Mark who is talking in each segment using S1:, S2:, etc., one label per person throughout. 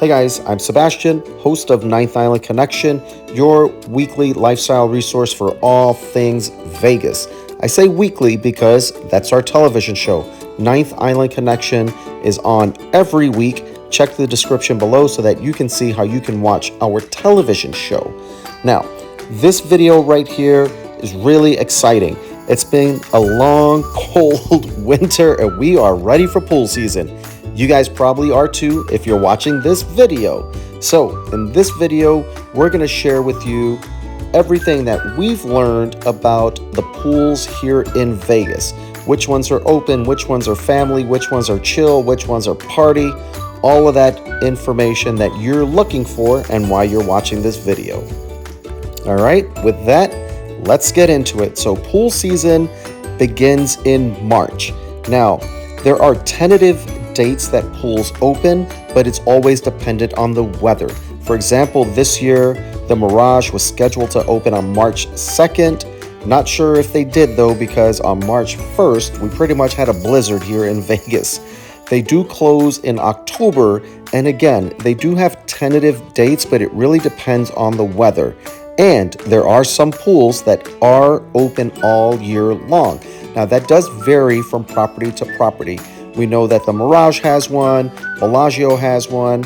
S1: Hey guys, I'm Sebastian, host of Ninth Island Connection, your weekly lifestyle resource for all things Vegas. I say weekly because that's our television show. Ninth Island Connection is on every week. Check the description below so that you can see how you can watch our television show. Now, this video right here is really exciting. It's been a long, cold winter and we are ready for pool season. You guys probably are too if you're watching this video. So in this video, we're going to share with you everything that we've learned about the pools here in Vegas. Which ones are open, which ones are family, which ones are chill, which ones are party. All of that information that you're looking for and why you're watching this video. All right, with that, let's get into it. So pool season begins in March. Now, there are tentative dates that pools open, but it's always dependent on the weather. For example, this year, the Mirage was scheduled to open on March 2nd. Not sure if they did though, because on March 1st, we pretty much had a blizzard here in Vegas. They do close in October, and again, they do have tentative dates, but it really depends on the weather. And there are some pools that are open all year long. Now that does vary from property to property. We know that the Mirage has one, Bellagio has one,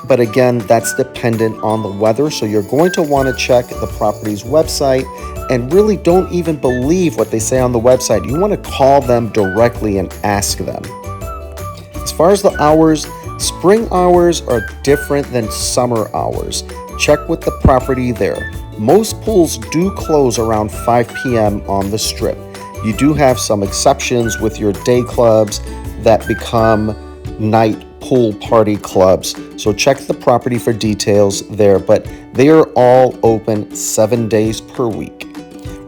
S1: but again, that's dependent on the weather. So you're going to want to check the property's website and really don't even believe what they say on the website. You want to call them directly and ask them. As far as the hours, spring hours are different than summer hours. Check with the property there. Most pools do close around 5 p.m. on the strip. You do have some exceptions with your day clubs that become night pool party clubs. So check the property for details there, but they are all open 7 days per week.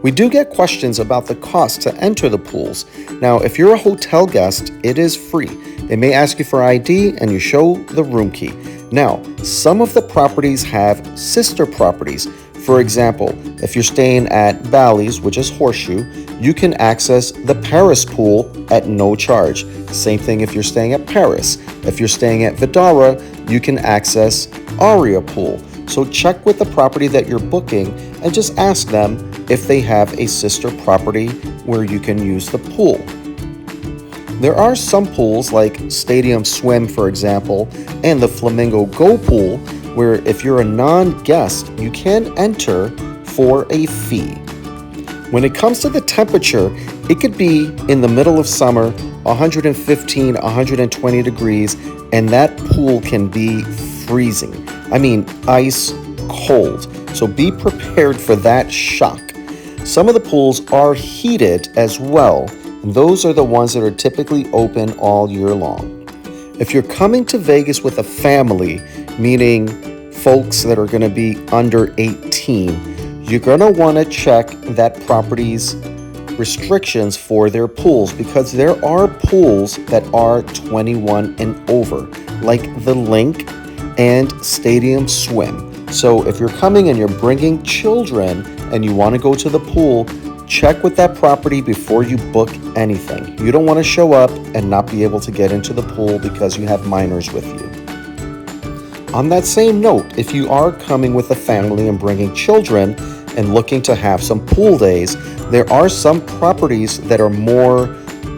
S1: We do get questions about the cost to enter the pools. Now, if you're a hotel guest, it is free. They may ask you for ID and you show the room key. Now, some of the properties have sister properties. For example, if you're staying at Bally's, which is Horseshoe, you can access the Paris pool at no charge. Same thing if you're staying at Paris. If you're staying at Vidara, you can access Aria pool. So check with the property that you're booking and just ask them if they have a sister property where you can use the pool. There are some pools like Stadium Swim, for example, and the Flamingo Go pool, where if you're a non-guest, you can enter for a fee. When it comes to the temperature, it could be in the middle of summer, 115, 120 degrees, and that pool can be freezing. I mean, ice cold. So be prepared for that shock. Some of the pools are heated as well, and those are the ones that are typically open all year long. If you're coming to Vegas with a family, meaning folks that are going to be under 18, you're going to want to check that property's restrictions for their pools, because there are pools that are 21 and over, like the Link and Stadium Swim. So if you're coming and you're bringing children and you want to go to the pool, check with that property before you book anything. You don't want to show up and not be able to get into the pool because you have minors with you. On that same note, if you are coming with a family and bringing children and looking to have some pool days, there are some properties that are more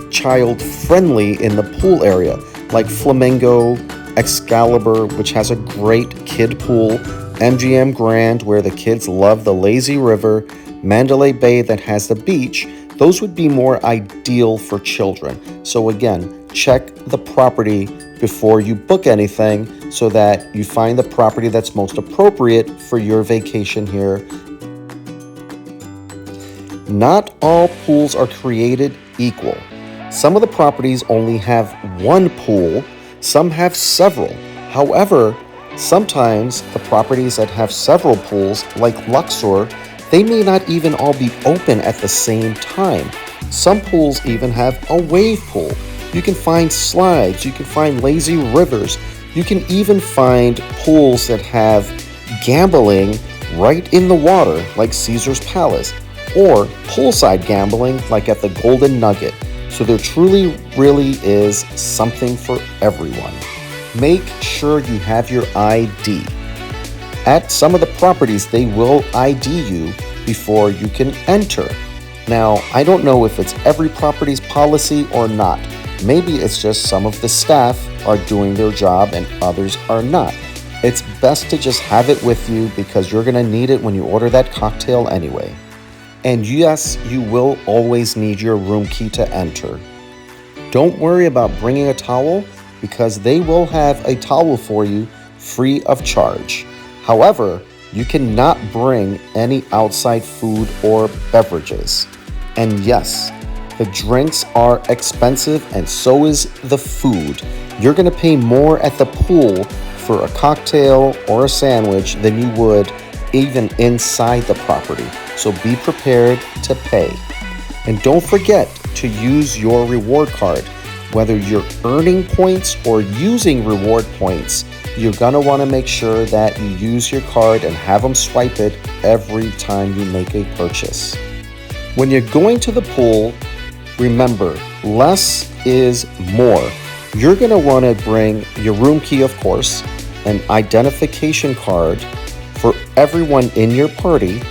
S1: child-friendly in the pool area, like Flamingo, Excalibur, which has a great kid pool, MGM Grand, where the kids love the lazy river, Mandalay Bay that has the beach. Those would be more ideal for children. So again, check the property before you book anything so that you find the property that's most appropriate for your vacation here. Not all pools are created equal. Some of the properties only have one pool, some have several. However, sometimes the properties that have several pools, like Luxor, they may not even all be open at the same time. Some pools even have a wave pool. You can find slides, you can find lazy rivers, you can even find pools that have gambling right in the water, like Caesar's Palace, or poolside gambling, like at the Golden Nugget. So there truly really is something for everyone. Make sure you have your ID. At some of the properties, they will ID you before you can enter. Now, I don't know if it's every property's policy or not. Maybe it's just some of the staff are doing their job and others are not. It's best to just have it with you because you're going to need it when you order that cocktail anyway. And yes, you will always need your room key to enter. Don't worry about bringing a towel because they will have a towel for you free of charge. However, you cannot bring any outside food or beverages. And yes, the drinks are expensive and so is the food. You're going to pay more at the pool for a cocktail or a sandwich than you would even inside the property. So be prepared to pay. And don't forget to use your reward card. Whether you're earning points or using reward points, you're going to want to make sure that you use your card and have them swipe it every time you make a purchase. When you're going to the pool, remember, less is more. You're going to want to bring your room key, of course, an identification card for everyone in your party,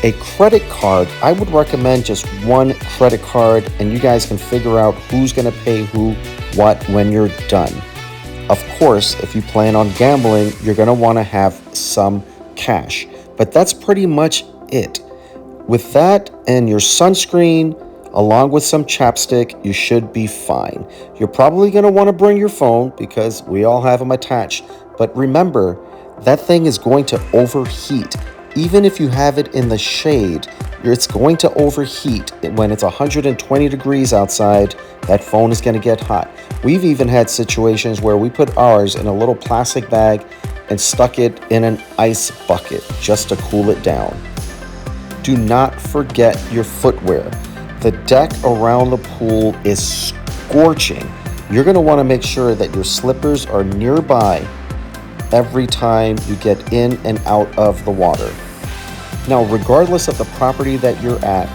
S1: a credit card. I would recommend just one credit card and you guys can figure out who's going to pay who what when you're done. Of course, if you plan on gambling, you're going to want to have some cash, but that's pretty much it. With that and your sunscreen, along with some chapstick, you should be fine. You're probably going to want to bring your phone because we all have them attached. But remember, that thing is going to overheat. Even if you have it in the shade, it's going to overheat. When it's 120 degrees outside, that phone is going to get hot. We've even had situations where we put ours in a little plastic bag and stuck it in an ice bucket just to cool it down. Do not forget your footwear. The deck around the pool is scorching. You're going to want to make sure that your slippers are nearby every time you get in and out of the water. Now, regardless of the property that you're at,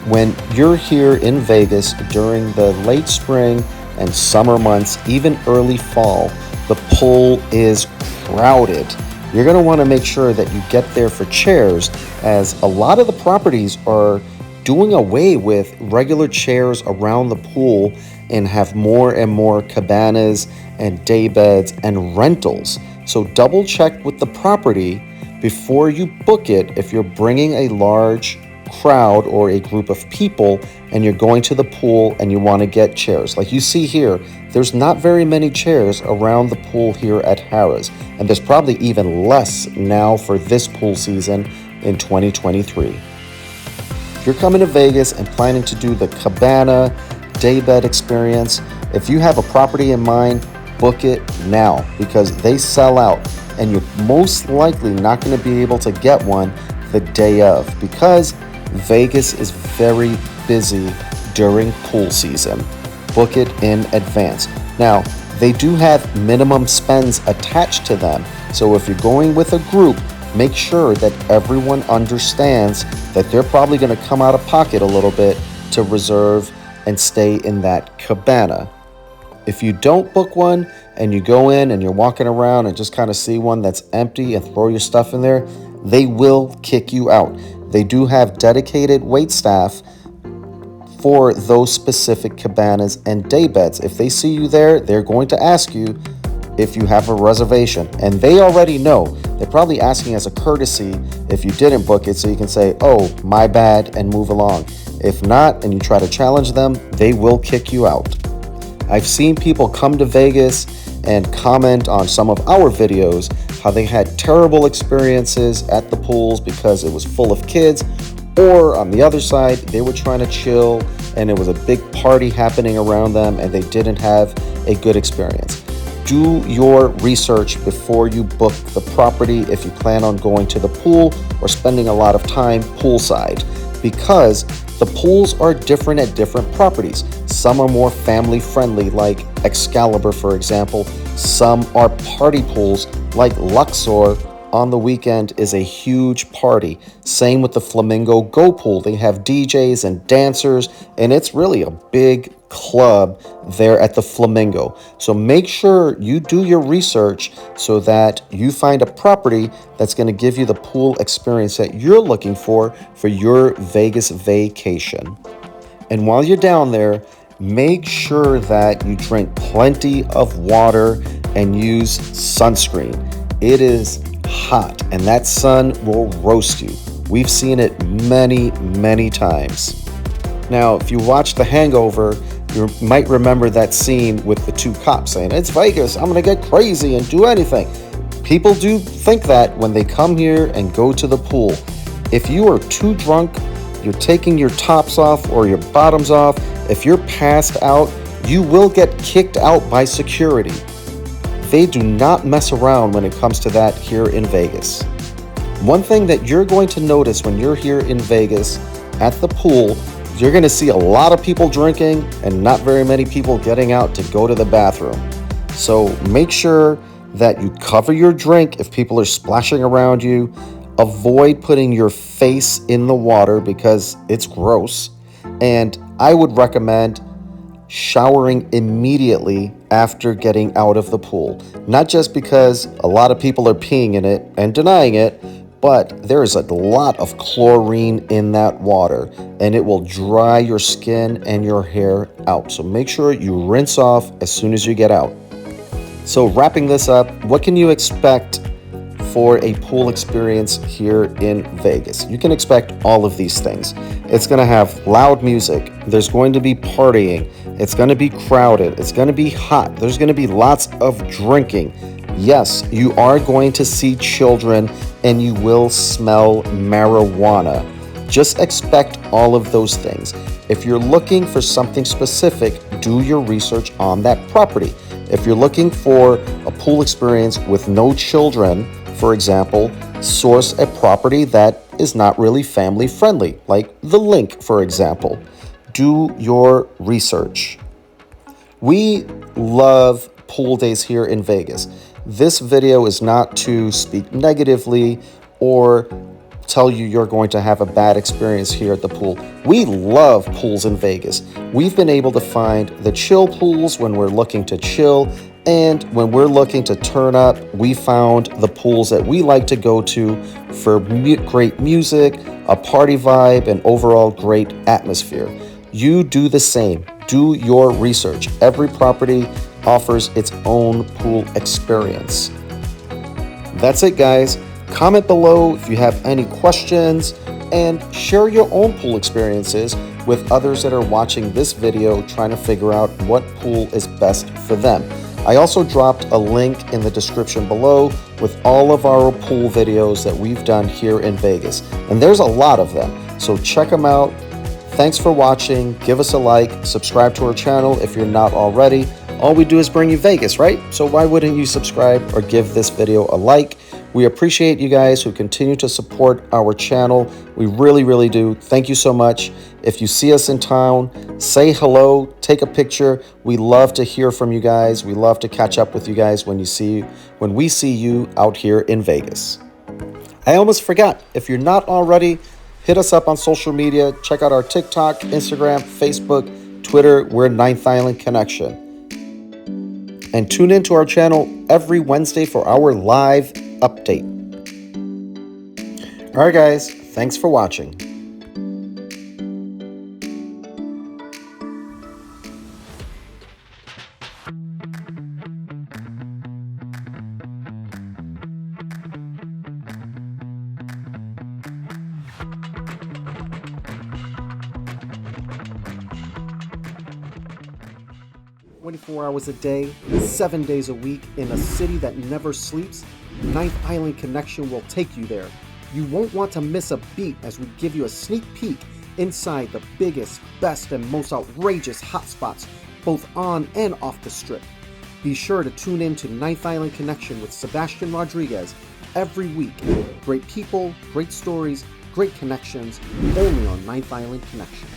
S1: when you're here in Vegas during the late spring and summer months, even early fall, the pool is crowded. You're going to want to make sure that you get there for chairs, as a lot of the properties are doing away with regular chairs around the pool and have more and more cabanas and day beds and rentals. So double check with the property before you book it if you're bringing a large crowd or a group of people and you're going to the pool and you want to get chairs. Like you see here, there's not very many chairs around the pool here at Harrah's, and there's probably even less now for this pool season in 2023. If you're coming to Vegas and planning to do the Cabana Daybed experience, if you have a property in mind, book it now because they sell out and you're most likely not going to be able to get one the day of because Vegas is very busy during pool season. Book it in advance. Now, they do have minimum spends attached to them, so if you're going with a group, make sure that everyone understands that they're probably going to come out of pocket a little bit to reserve and stay in that cabana. If you don't book one and you go in and you're walking around and just kind of see one that's empty and throw your stuff in there, they will kick you out. They do have dedicated wait staff for those specific cabanas and day beds. If they see you there, they're going to ask you if you have a reservation. And they already know. They're probably asking as a courtesy if you didn't book it so you can say, oh, my bad, and move along. If not, and you try to challenge them, they will kick you out. I've seen people come to Vegas and comment on some of our videos how they had terrible experiences at the pools because it was full of kids, or on the other side, they were trying to chill and it was a big party happening around them and they didn't have a good experience. Do your research before you book the property if you plan on going to the pool or spending a lot of time poolside, because the pools are different at different properties. Some are more family friendly, like Excalibur, for example. Some are party pools, like Luxor on the weekend is a huge party. Same with the Flamingo Go Pool. They have DJs and dancers, and it's really a big club there at the Flamingo. So make sure you do your research so that you find a property that's going to give you the pool experience that you're looking for your Vegas vacation. And while you're down there, make sure that you drink plenty of water and use sunscreen. It is hot and that sun will roast you. We've seen it many, many times. Now, if you watch The Hangover, you might remember that scene with the two cops saying, "It's Vegas, I'm gonna get crazy and do anything." People do think that when they come here and go to the pool. If you are too drunk, you're taking your tops off or your bottoms off, if you're passed out, you will get kicked out by security. They do not mess around when it comes to that here in Vegas. One thing that you're going to notice when you're here in Vegas at the pool, you're going to see a lot of people drinking and not very many people getting out to go to the bathroom. So make sure that you cover your drink if people are splashing around you. Avoid putting your face in the water because it's gross. And I would recommend showering immediately after getting out of the pool. Not just because a lot of people are peeing in it and denying it, but there is a lot of chlorine in that water and it will dry your skin and your hair out. So make sure you rinse off as soon as you get out. So wrapping this up, what can you expect for a pool experience here in Vegas? You can expect all of these things. It's going to have loud music. There's going to be partying. It's going to be crowded. It's going to be hot. There's going to be lots of drinking. Yes, you are going to see children and you will smell marijuana. Just expect all of those things. If you're looking for something specific, do your research on that property. If you're looking for a pool experience with no children, for example, source a property that is not really family friendly, like the Link, for example. Do your research. We love pool days here in Vegas. This video is not to speak negatively or tell you you're going to have a bad experience here at the pool. We love pools in Vegas. We've been able to find the chill pools when we're looking to chill, and when we're looking to turn up, we found the pools that we like to go to for great music, a party vibe, and overall great atmosphere. You do the same. Do your research. Every property offers its own pool experience. That's it, guys. Comment below if you have any questions and share your own pool experiences with others that are watching this video trying to figure out what pool is best for them. I also dropped a link in the description below with all of our pool videos that we've done here in Vegas. And there's a lot of them, so check them out. Thanks for watching. Give us a like, subscribe to our channel if you're not already. All we do is bring you Vegas, right? So why wouldn't you subscribe or give this video a like? We appreciate you guys who continue to support our channel. We really, really do. Thank you so much. If you see us in town, say hello, take a picture. We love to hear from you guys. We love to catch up with you guys when we see you out here in Vegas. I almost forgot. If you're not already, hit us up on social media. Check out our TikTok, Instagram, Facebook, Twitter. We're Ninth Island Connection. And tune in to our channel every Wednesday for our live update. All right, guys, thanks for watching. 24 hours a day, 7 days a week, in a city that never sleeps, Ninth Island Connection will take you there. You won't want to miss a beat as we give you a sneak peek inside the biggest, best, and most outrageous hotspots, both on and off the strip. Be sure to tune in to Ninth Island Connection with Sebastian Rodriguez every week. Great people, great stories, great connections, only on Ninth Island Connection.